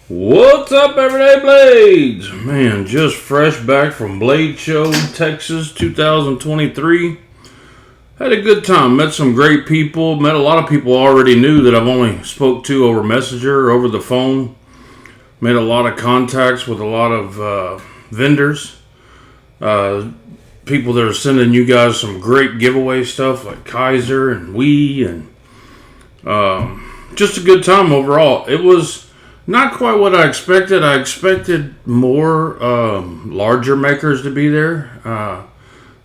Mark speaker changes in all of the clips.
Speaker 1: What's up, Everyday Blades? Man, just fresh back from Blade Show, Texas, 2023. Had a good time. Met some great people. Met a lot of people I already knew that I've only spoke to over Messenger or over the phone. Made a lot of contacts with a lot of vendors. People that are sending you guys some great giveaway stuff like Kaiser and Wii. And just a good time overall. It was not quite what I expected. I expected more larger makers to be there.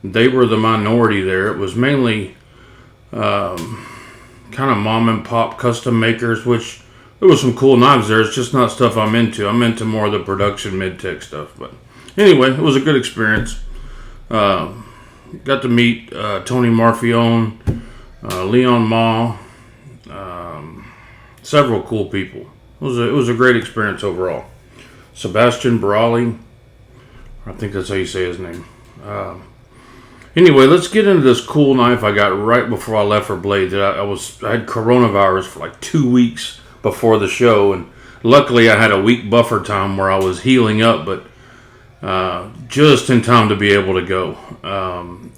Speaker 1: They were the minority there. It was mainly kind of mom and pop custom makers, which there was some cool knives there. It's just not stuff I'm into. I'm into more of the production mid-tech stuff. But anyway, it was a good experience. Got to meet Tony Marfione, Leon Ma, several cool people. It was a great experience overall. Sebastian Barali, I think that's how you say his name. Anyway, let's get into this cool knife I got right before I left for Blade. I had coronavirus for like 2 weeks before the show, and luckily I had a week buffer time where I was healing up, but just in time to be able to go.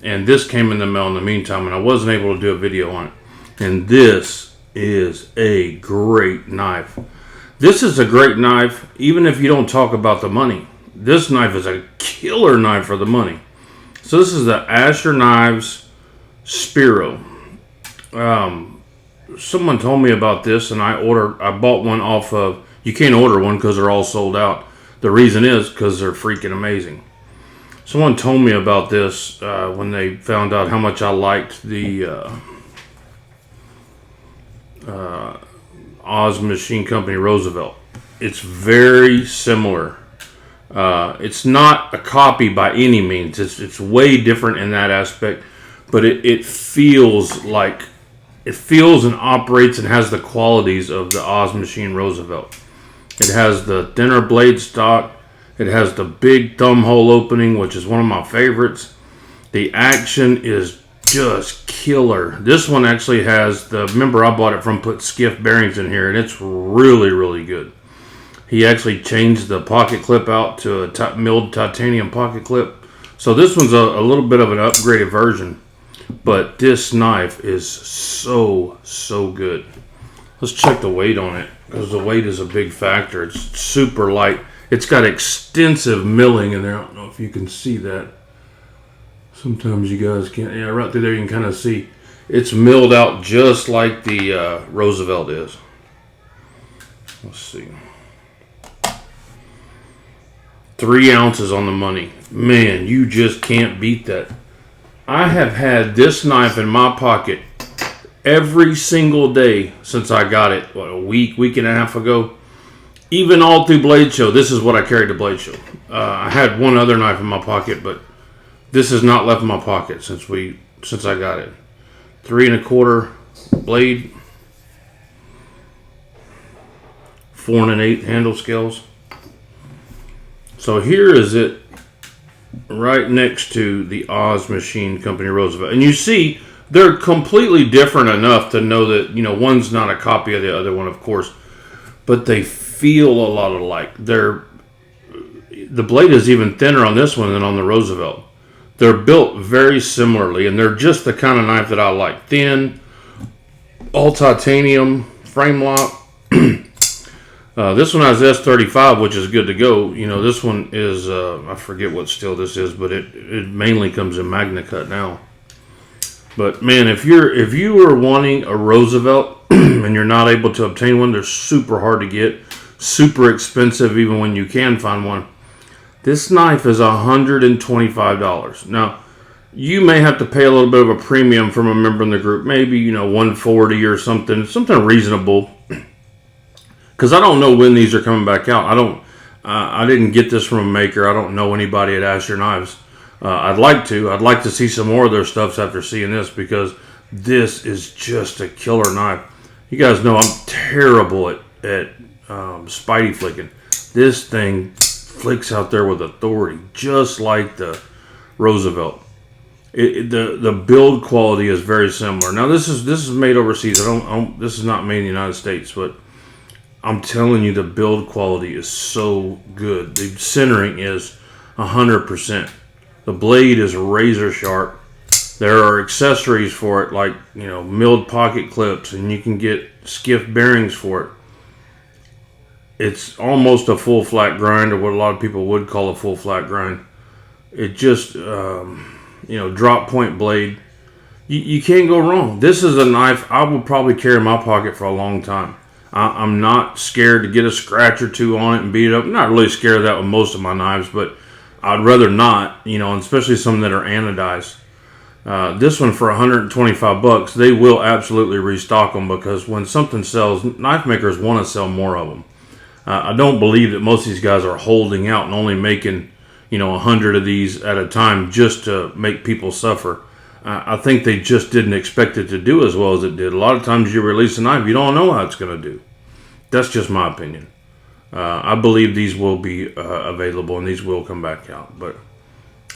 Speaker 1: And this came in the mail in the meantime, and I wasn't able to do a video on it. And this is a great knife. This is a great knife, even if you don't talk about the money. This knife is a killer knife for the money. So this is the Asher Knives Spiro. Someone told me about this, and I bought one off of. You can't order one because they're all sold out. The reason is because they're freaking amazing. Someone told me about this when they found out how much I liked the Oz Machine Company Roosevelt. It's very similar. It's not a copy by any means. It's way different in that aspect, but it feels and operates and has the qualities of the Oz Machine Roosevelt. It has the thinner blade stock. It has the big thumb hole opening, which is one of my favorites. The action is just killer. This one actually has remember I bought it from put Skiff bearings in here, and it's really, really good. He actually changed the pocket clip out to a milled titanium pocket clip. So this one's a little bit of an upgraded version, but this knife is so good. Let's check the weight on it, because the weight is a big factor. It's super light. It's got extensive milling in there. I don't know if you can see that. Sometimes you guys can't. Yeah, right through there you can kind of see. It's milled out just like the Roosevelt is. Let's see. 3 ounces on the money. Man, you just can't beat that. I have had this knife in my pocket every single day since I got it, a week and a half ago. Even all through Blade Show, this is what I carried to Blade Show. I had one other knife in my pocket, but this has not left my pocket since I got it. 3 1/4 blade, 4 1/8 handle scales. So here is it, right next to the Oz Machine Company Roosevelt, and you see they're completely different enough to know that one's not a copy of the other one, of course, but they feel a lot alike. The blade is even thinner on this one than on the Roosevelt. They're built very similarly, and they're just the kind of knife that I like. Thin, all titanium, frame lock. This one has S35, which is good to go. This one is, I forget what steel this is, but it mainly comes in Magna Cut now. But man, if you are wanting a Roosevelt and you're not able to obtain one, they're super hard to get, super expensive even when you can find one. This knife is $125. Now, you may have to pay a little bit of a premium from a member in the group, maybe $140 or something reasonable. Because I don't know when these are coming back out. I didn't get this from a maker. I don't know anybody at Asher Knives. I'd like to see some more of their stuffs after seeing this, because this is just a killer knife. You guys know I'm terrible at spidey flicking. This thing flicks out there with authority, just like the Roosevelt. The build quality is very similar. Now this is made overseas. This is not made in the United States, but I'm telling you, the build quality is so good. The centering is 100%. The blade is razor sharp. There are accessories for it, like, you know, milled pocket clips, and you can get skiff bearings for it. It's almost a full flat grind, or what a lot of people would call a full flat grind. It just, drop point blade. You can't go wrong. This is a knife I will probably carry in my pocket for a long time. I'm not scared to get a scratch or two on it and beat it up. I'm not really scared of that with most of my knives, but I'd rather not, and especially some that are anodized. This one for $125, they will absolutely restock them, because when something sells, knife makers want to sell more of them. I don't believe that most of these guys are holding out and only making 100 of these at a time just to make people suffer. I think they just didn't expect it to do as well as it did. A lot of times you release a knife, you don't know how it's going to do. That's just my opinion. I believe these will be available and these will come back out. But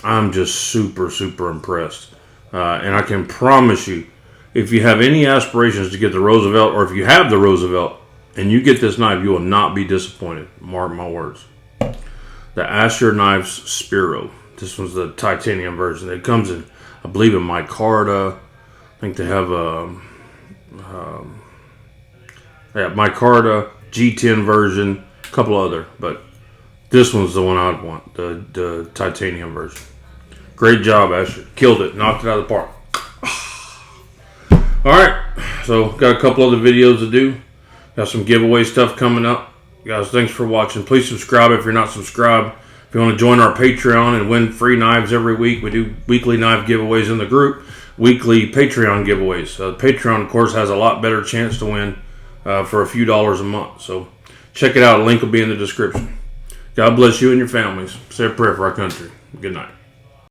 Speaker 1: I'm just super, super impressed. And I can promise you, if you have any aspirations to get the Roosevelt, or if you have the Roosevelt and you get this knife, you will not be disappointed. Mark my words. The Asher Knives Spiro. This one's the titanium version. It comes in, I believe, in micarta. I think they have micarta, G10 version, a couple other, but this one's the one I'd want, the titanium version. Great job, Asher. Killed it. Knocked it out of the park. Alright, so got a couple other videos to do. Got some giveaway stuff coming up. Guys, thanks for watching. Please subscribe if you're not subscribed. If you want to join our Patreon and win free knives every week, we do weekly knife giveaways in the group, weekly Patreon giveaways. Patreon, of course, has a lot better chance to win for a few dollars a month. So check it out. A link will be in the description. God bless you and your families. Say a prayer for our country. Good night.